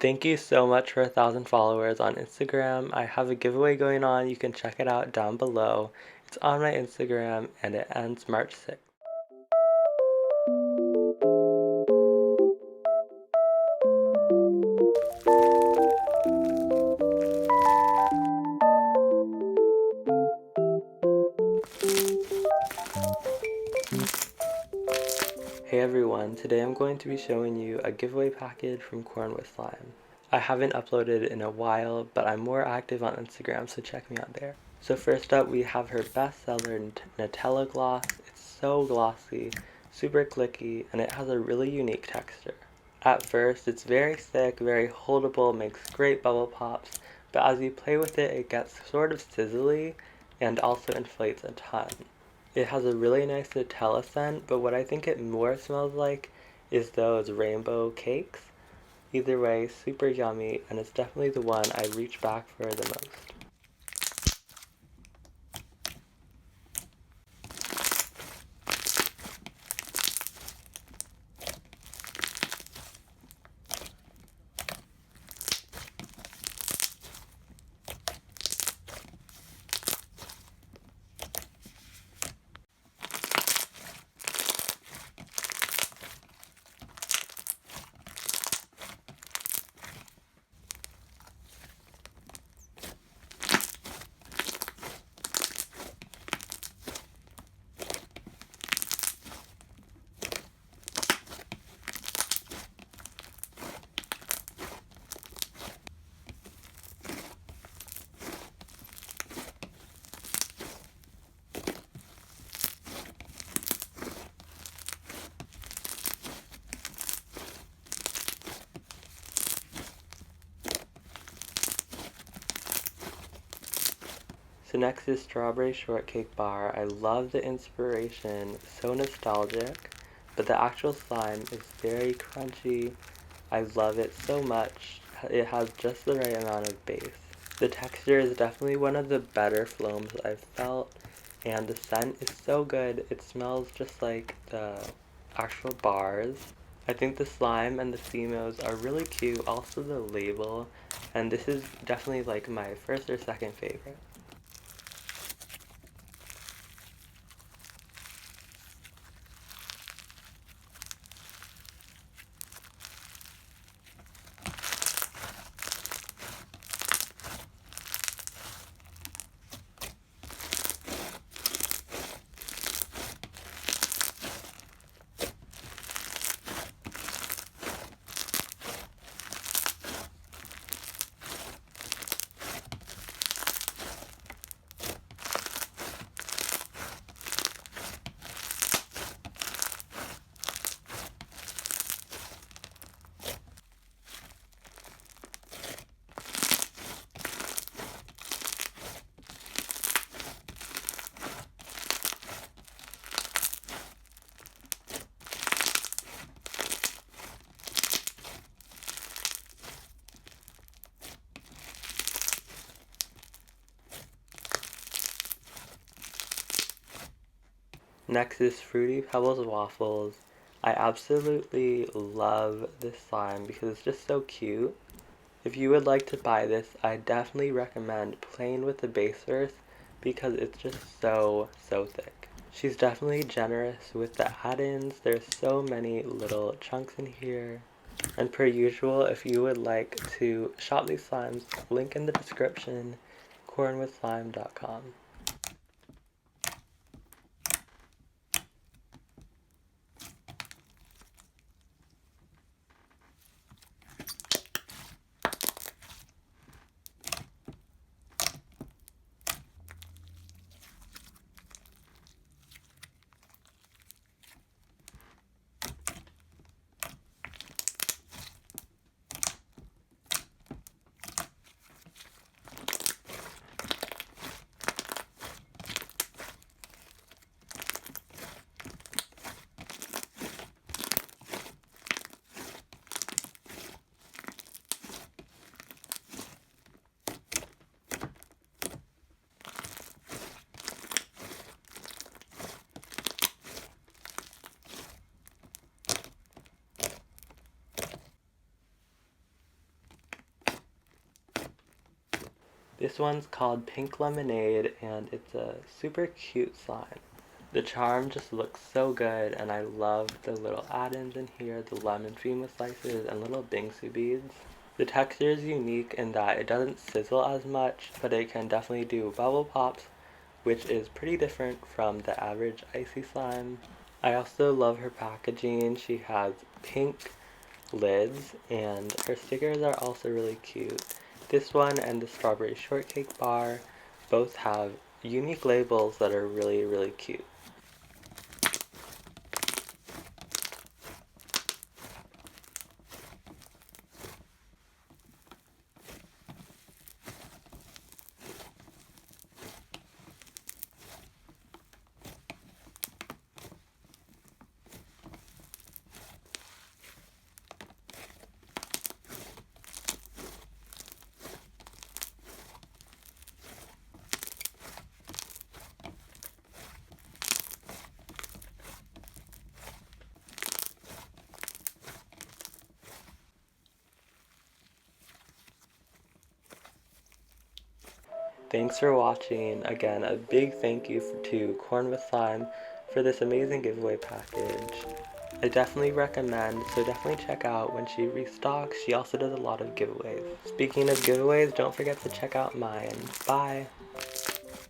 Thank you so much for 1,000 followers on Instagram. I have a giveaway going on. You can check it out down below. It's on my Instagram and it ends March 6th. Hey everyone, today I'm going to be showing you a giveaway package from Corn with Slime. I haven't uploaded in a while, but I'm more active on Instagram, so check me out there. So first up, we have her bestseller Nutella Gloss. It's so glossy, super clicky, and it has a really unique texture. At first, it's very thick, very holdable, makes great bubble pops, but as you play with it, it gets sort of sizzly and also inflates a ton. It has a really nice Nutella scent, but what I think it more smells like is those rainbow cakes. Either way, super yummy, and it's definitely the one I reach back for the most. So next is Strawberry Shortcake Bar. I love the inspiration, so nostalgic, but the actual slime is very crunchy. I love it so much. It has just the right amount of base. The texture is definitely one of the better floams I've felt, and the scent is so good. It smells just like the actual bars. I think the slime and the CMOs are really cute, also the label, and this is definitely like my first or second favorite. Next is Fruity Pebbles Waffles. I absolutely love this slime because it's just so cute. If you would like to buy this, I definitely recommend playing with the base first because it's just so thick. She's definitely generous with the add-ins. There's so many little chunks in here. And per usual, if you would like to shop these slimes, link in the description, cornwithslime.com. This one's called Pink Lemonade, and it's a super cute slime. The charm just looks so good, and I love the little add-ins in here, the lemon fima slices and little bingsu beads. The texture is unique in that it doesn't sizzle as much, but it can definitely do bubble pops, which is pretty different from the average icy slime. I also love her packaging. She has pink lids, and her stickers are also really cute. This one and the Strawberry Shortcake Bar both have unique labels that are really, really cute. Thanks for watching. Again, a big thank you to Corn with Slime for this amazing giveaway package. I definitely recommend, so definitely check out when she restocks. She also does a lot of giveaways. Speaking of giveaways, don't forget to check out mine. Bye!